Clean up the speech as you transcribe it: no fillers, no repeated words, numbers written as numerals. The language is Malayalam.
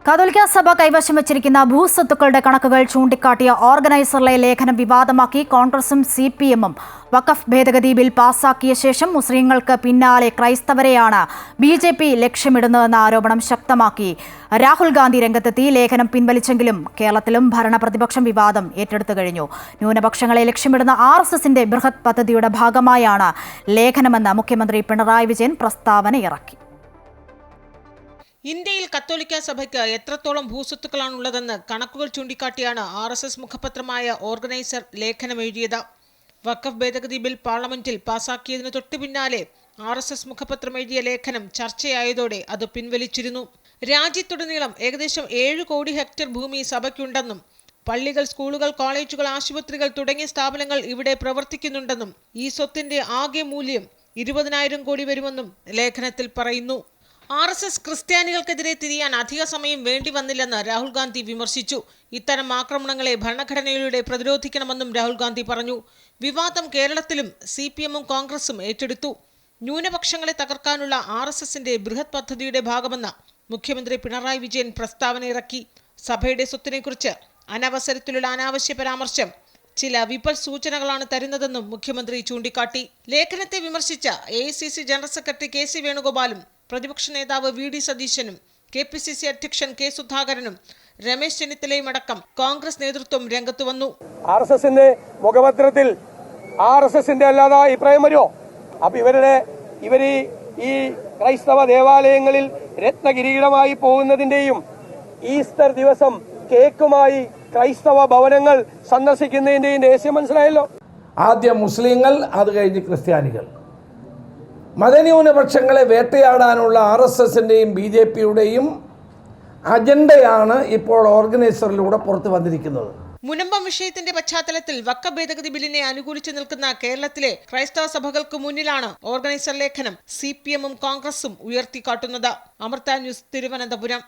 കത്തോലിക്ക സഭ കൈവശം വെച്ചിരിക്കുന്ന ഭൂസ്വത്തുക്കളുടെ കണക്കുകൾ ചൂണ്ടിക്കാട്ടിയ ഓർഗനൈസറിലെ ലേഖനം വിവാദമാക്കി കോൺഗ്രസും CPM-ഉം വഖഫ് ഭേദഗതി ബിൽ പാസാക്കിയ ശേഷം മുസ്ലിങ്ങൾക്ക് പിന്നാലെ ക്രൈസ്തവരെയാണ് BJP ലക്ഷ്യമിടുന്നതെന്ന ആരോപണം ശക്തമാക്കി രാഹുൽ ഗാന്ധി രംഗത്തെത്തി. ലേഖനം പിൻവലിച്ചെങ്കിലും കേരളത്തിലും ഭരണപ്രതിപക്ഷം വിവാദം ഏറ്റെടുത്തു കഴിഞ്ഞു. ന്യൂനപക്ഷങ്ങളെ ലക്ഷ്യമിടുന്ന RSSന്റെ ബൃഹത് പദ്ധതിയുടെ ഭാഗമായാണ് ലേഖനമെന്ന് മുഖ്യമന്ത്രി പിണറായി വിജയൻ പ്രസ്താവന ഇറക്കി. ഇന്ത്യയിൽ കത്തോലിക്ക സഭയ്ക്ക് എത്രത്തോളം ഭൂസ്വത്തുക്കളാണുള്ളതെന്ന് കണക്കുകൾ ചൂണ്ടിക്കാട്ടിയാണ് RSS മുഖപത്രമായ ഓർഗനൈസർ ലേഖനം എഴുതിയത്. വഖഫ് ഭേദഗതി ബിൽ പാർലമെന്റിൽ പാസാക്കിയതിനു തൊട്ടു പിന്നാലെ RSS മുഖപത്രം എഴുതിയ ലേഖനം ചർച്ചയായതോടെ അത് പിൻവലിച്ചിരുന്നു. രാജ്യത്തുടനീളം ഏകദേശം 7 കോടി ഹെക്ടർ ഭൂമി സഭയ്ക്കുണ്ടെന്നും പള്ളികൾ, സ്കൂളുകൾ, കോളേജുകൾ, ആശുപത്രികൾ തുടങ്ങിയ സ്ഥാപനങ്ങൾ ഇവിടെ പ്രവർത്തിക്കുന്നുണ്ടെന്നും ഈ സ്വത്തിന്റെ ആകെ മൂല്യം 20,000 കോടി വരുമെന്നും ലേഖനത്തിൽ പറയുന്നു. RSS ക്രിസ്ത്യാനികൾക്കെതിരെ തിരിയാൻ അധിക സമയം വേണ്ടി വന്നില്ലെന്ന് രാഹുൽ ഗാന്ധി വിമർശിച്ചു. ഇത്തരം ആക്രമണങ്ങളെ ഭരണഘടനയിലൂടെ പ്രതിരോധിക്കണമെന്നും രാഹുൽ ഗാന്ധി പറഞ്ഞു. വിവാദം കേരളത്തിലും CPM-ഉം കോൺഗ്രസും ഏറ്റെടുത്തു. ന്യൂനപക്ഷങ്ങളെ തകർക്കാനുള്ള RSSന്റെ ബൃഹത് പദ്ധതിയുടെ ഭാഗമെന്ന് മുഖ്യമന്ത്രി പിണറായി വിജയൻ പ്രസ്താവന ഇറക്കി. സഭയുടെ സ്വത്തിനെക്കുറിച്ച് അനവസരത്തിലുള്ള അനാവശ്യ പരാമർശം ചില വിപൽ സൂചനകളാണ് തരുന്നതെന്നും മുഖ്യമന്ത്രി ചൂണ്ടിക്കാട്ടി. ലേഖനത്തെ വിമർശിച്ച AICC ജനറൽ സെക്രട്ടറി KC വേണുഗോപാലും പ്രതിപക്ഷ നേതാവ് VD സതീശനും KPCC അധ്യക്ഷൻ K സുധാകരനും രമേശ് ചെന്നിത്തലയും അടക്കം കോൺഗ്രസ് നേതൃത്വം രംഗത്ത് വന്നു. RSSന്റെ മുഖപത്രത്തിൽ RSSന്റെ അല്ലാതെ അഭിപ്രായം വരുമോ? അപ്പൊ ഇവര് ഈ ക്രൈസ്തവ ദേവാലയങ്ങളിൽ രത്നകിരീടമായി പോകുന്നതിന്റെയും ഈസ്റ്റർ ദിവസം കേക്കുമായി ക്രൈസ്തവ ഭവനങ്ങൾ സന്ദർശിക്കുന്നതിന്റെയും രഹസ്യം മനസ്സിലായല്ലോ. ആദ്യം മുസ്ലിങ്ങൾ, അത് കഴിഞ്ഞ് ക്രിസ്ത്യാനികൾ. മതന്യൂനപക്ഷങ്ങളെ വേട്ടയാടാനുള്ള RSSന്റെയും BJPയുടെയും അജണ്ടയാണ് ഇപ്പോൾ ഓർഗനൈസറിലൂടെ പുറത്തു വന്നിരിക്കുന്നത്. മുനമ്പം വിഷയത്തിന്റെ പശ്ചാത്തലത്തിൽ വഖഫ് ഭേദഗതി ബില്ലിനെ അനുകൂലിച്ചു നിൽക്കുന്ന കേരളത്തിലെ ക്രൈസ്തവ സഭകൾക്ക് മുന്നിലാണ് ഓർഗനൈസർ ലേഖനം CPM-ഉം കോൺഗ്രസും ഉയർത്തിക്കാട്ടുന്നത്. അമൃത ന്യൂസ്, തിരുവനന്തപുരം.